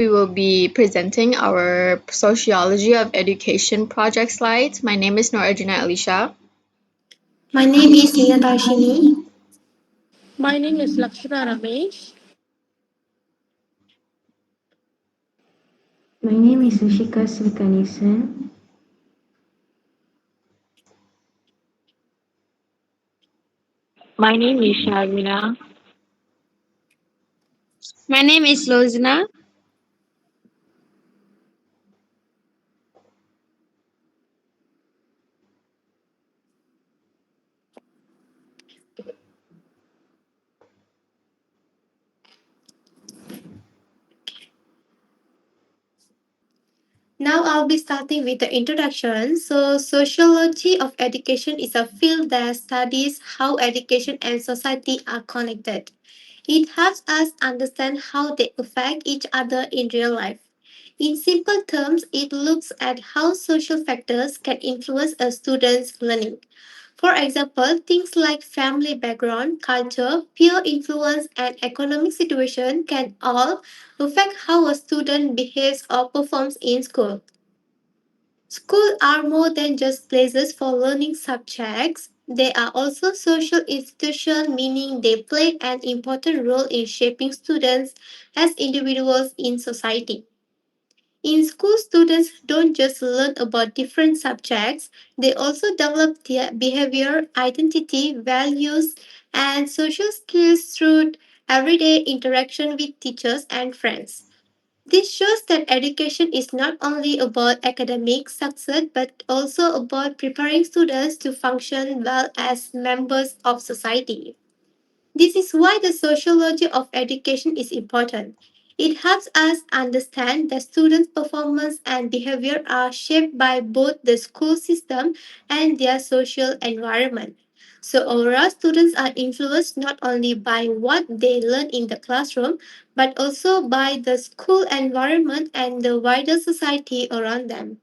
We will be presenting our Sociology of Education project slides. My name is Norajuna Alisha. My name is Niyatarshini. My name is Lakshana Ramesh. My name is Rishika Srikanesan. My name is Sharmina. My name is Lozna. Now I'll be starting with the introduction. So, sociology of education is a field that studies how education and society are connected. It helps us understand how they affect each other in real life. In simple terms, it looks at how social factors can influence a student's learning. For example, things like family background, culture, peer influence, and economic situation can all affect how a student behaves or performs in school. Schools are more than just places for learning subjects. They are also social institutions, meaning they play an important role in shaping students as individuals in society. In school, students don't just learn about different subjects, they also develop their behavior, identity, values, and social skills through everyday interaction with teachers and friends. This shows that education is not only about academic success but also about preparing students to function well as members of society. This is why the sociology of education is important. It helps us understand that students' performance and behavior are shaped by both the school system and their social environment. So, overall, students are influenced not only by what they learn in the classroom, but also by the school environment and the wider society around them.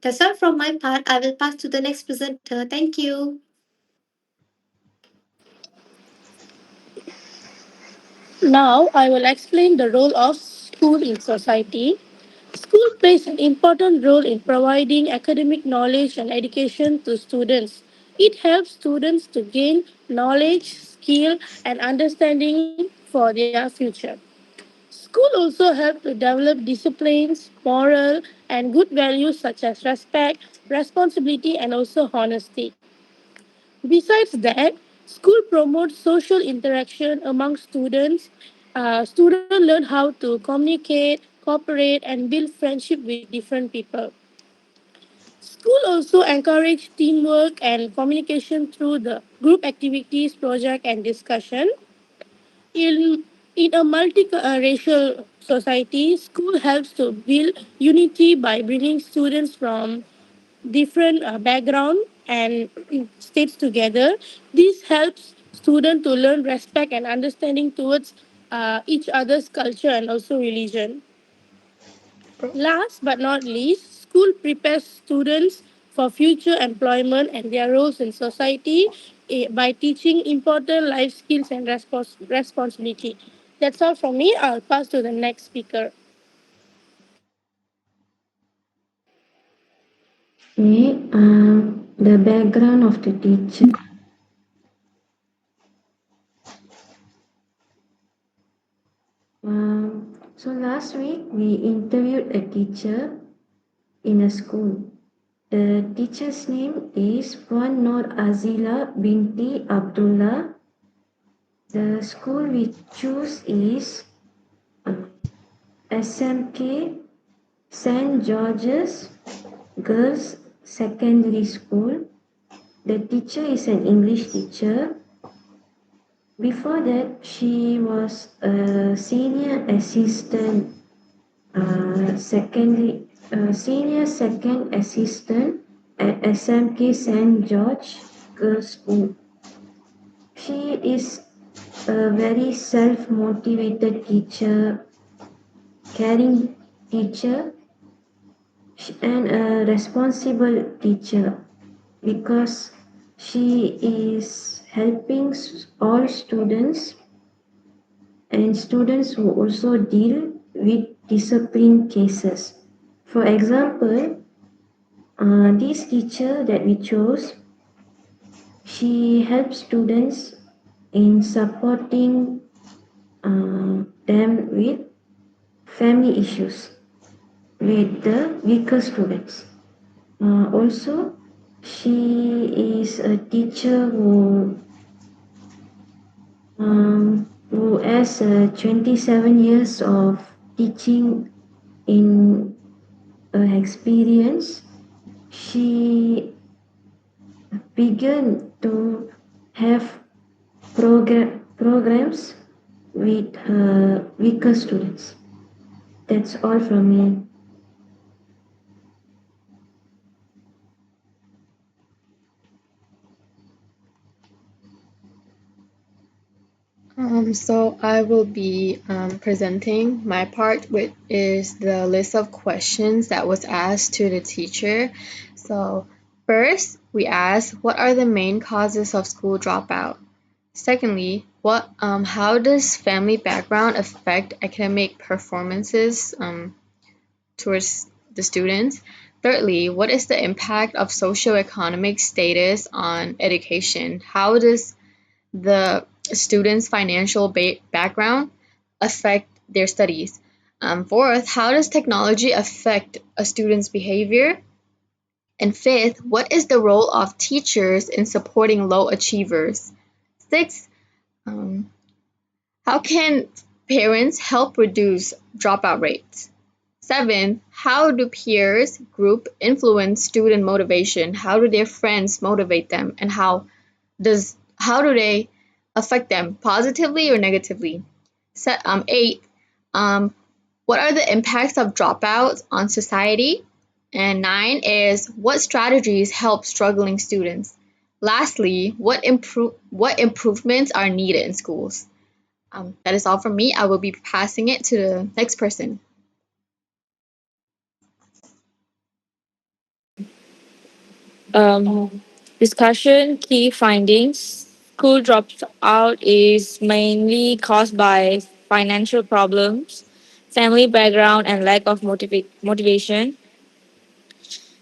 That's all from my part. I will pass to the next presenter. Thank you. Now I will explain the role of school in society. School plays an important role in providing academic knowledge and education to students. It helps students to gain knowledge, skill, and understanding for their future. School also helps to develop disciplines, moral, and good values such as respect, responsibility, and also honesty. Besides that, school promotes social interaction among students. Students learn how to communicate, cooperate, and build friendship with different people. School also encourage teamwork and communication through the group activities, project, and discussion. In in a multi-racial society, school helps to build unity by bringing students from different background and states together. This helps students to learn respect and understanding towards each other's culture and also religion. Last but not least, school prepares students for future employment and their roles in society by teaching important life skills and responsibility. That's all from me. I'll pass to the next speaker. Okay, the background of the teacher. So last week we interviewed a teacher in a school. The teacher's name is Puan Nur Azila binti Abdullah. The school we choose is SMK St. George's Girls Secondary School. The teacher is an English teacher. Before that, she was a senior second assistant at SMK St. George Girls School. She is a very self-motivated teacher, caring teacher, and a responsible teacher because she is helping all students and students who also deal with discipline cases. For example, this teacher that we chose, she helps students in supporting them with family issues with the weaker students. Also, she is a teacher who has 27 years of teaching in experience. She began to have programs with her weaker students. That's all from me. So I will be presenting my part, which is the list of questions that was asked to the teacher. So first, we asked, what are the main causes of school dropout? Secondly, how does family background affect academic performances towards the students? Thirdly, what is the impact of socioeconomic status on education? How does the students' financial background affect their studies? Fourth, how does technology affect a student's behavior? And fifth, what is the role of teachers in supporting low achievers? Sixth, um, how can parents help reduce dropout rates? Seven, how do peers group influence student motivation? How do their friends motivate them? And how do they affect them positively or negatively? Eight, um, what are the impacts of dropouts on society? And nine is, what strategies help struggling students? Lastly, what improvements are needed in schools? That is all from me. I will be passing it to the next person. Um, Discussion key findings. School dropout is mainly caused by financial problems, family background, and lack of motivation.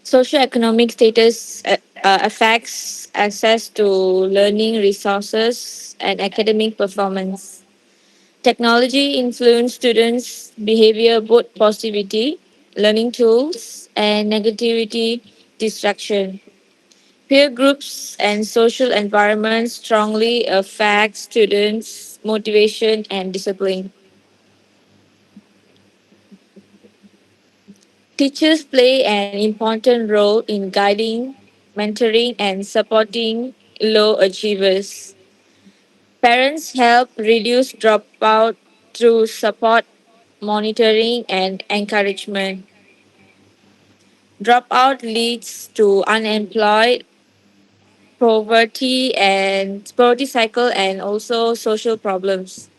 Socioeconomic status affects access to learning resources and academic performance. Technology influences students' behavior, both positivity, learning tools, and negativity, distraction. Peer groups and social environments strongly affect students' motivation and discipline. Teachers play an important role in guiding, mentoring, and supporting low achievers. Parents help reduce dropout through support, monitoring, and encouragement. Dropout leads to unemployed, poverty cycle, and also social problems.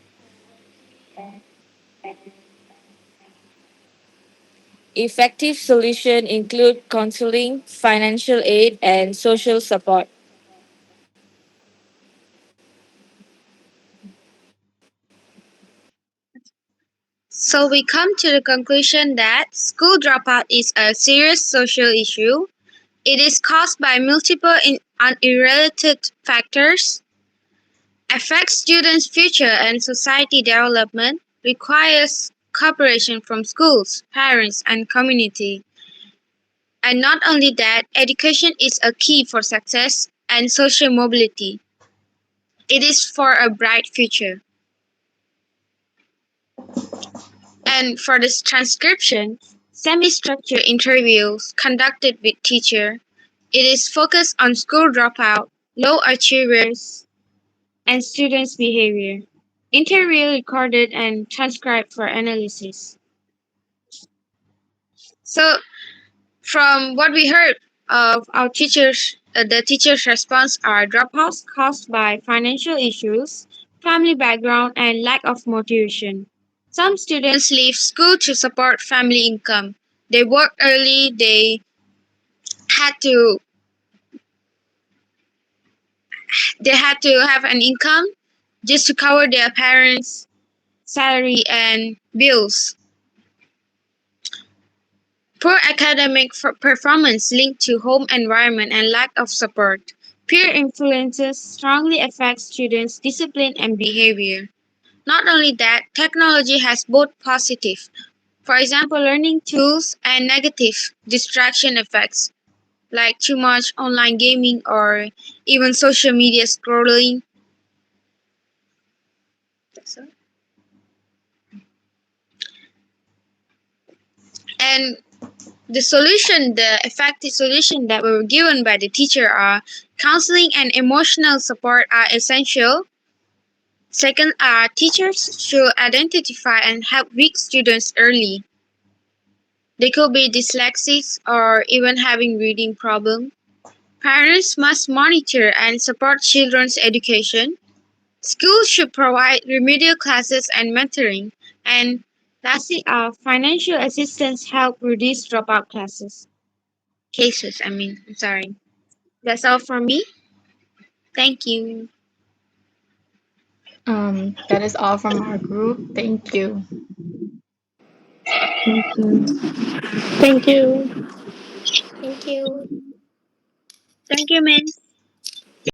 Effective solutions include counseling, financial aid, and social support. So we come to the conclusion that school dropout is a serious social issue. It is caused by multiple unrelated factors, affects students' future and society development, requires cooperation from schools, parents, and community. And not only that, education is a key for success and social mobility. It is for a bright future. And for this transcription, semi-structured interviews conducted with teacher. It is focused on school dropout, low achievers, and students' behavior. Interview recorded and transcribed for analysis. So, from what we heard of our teachers, the teachers' response are dropouts caused by financial issues, family background, and lack of motivation. Some students leave school to support family income. They work early, had to they had to have an income just to cover their parents' salary and bills. Poor academic performance linked to home environment and lack of support. Peer influences strongly affect students' discipline and behavior. Not only that, technology has both positive, for example, learning tools, and negative distraction effects, like too much online gaming or even social media scrolling. And the effective solution that were given by the teacher are counseling and emotional support are essential. Second, teachers should identify and help weak students early. They could be dyslexic or even having reading problem. Parents must monitor and support children's education. Schools should provide remedial classes and mentoring. And lastly, financial assistance help reduce dropout cases. I'm sorry. That's all from me. Thank you. That is all from our group. Thank you. Thank you. Thank you. Thank you. Thank you, Min.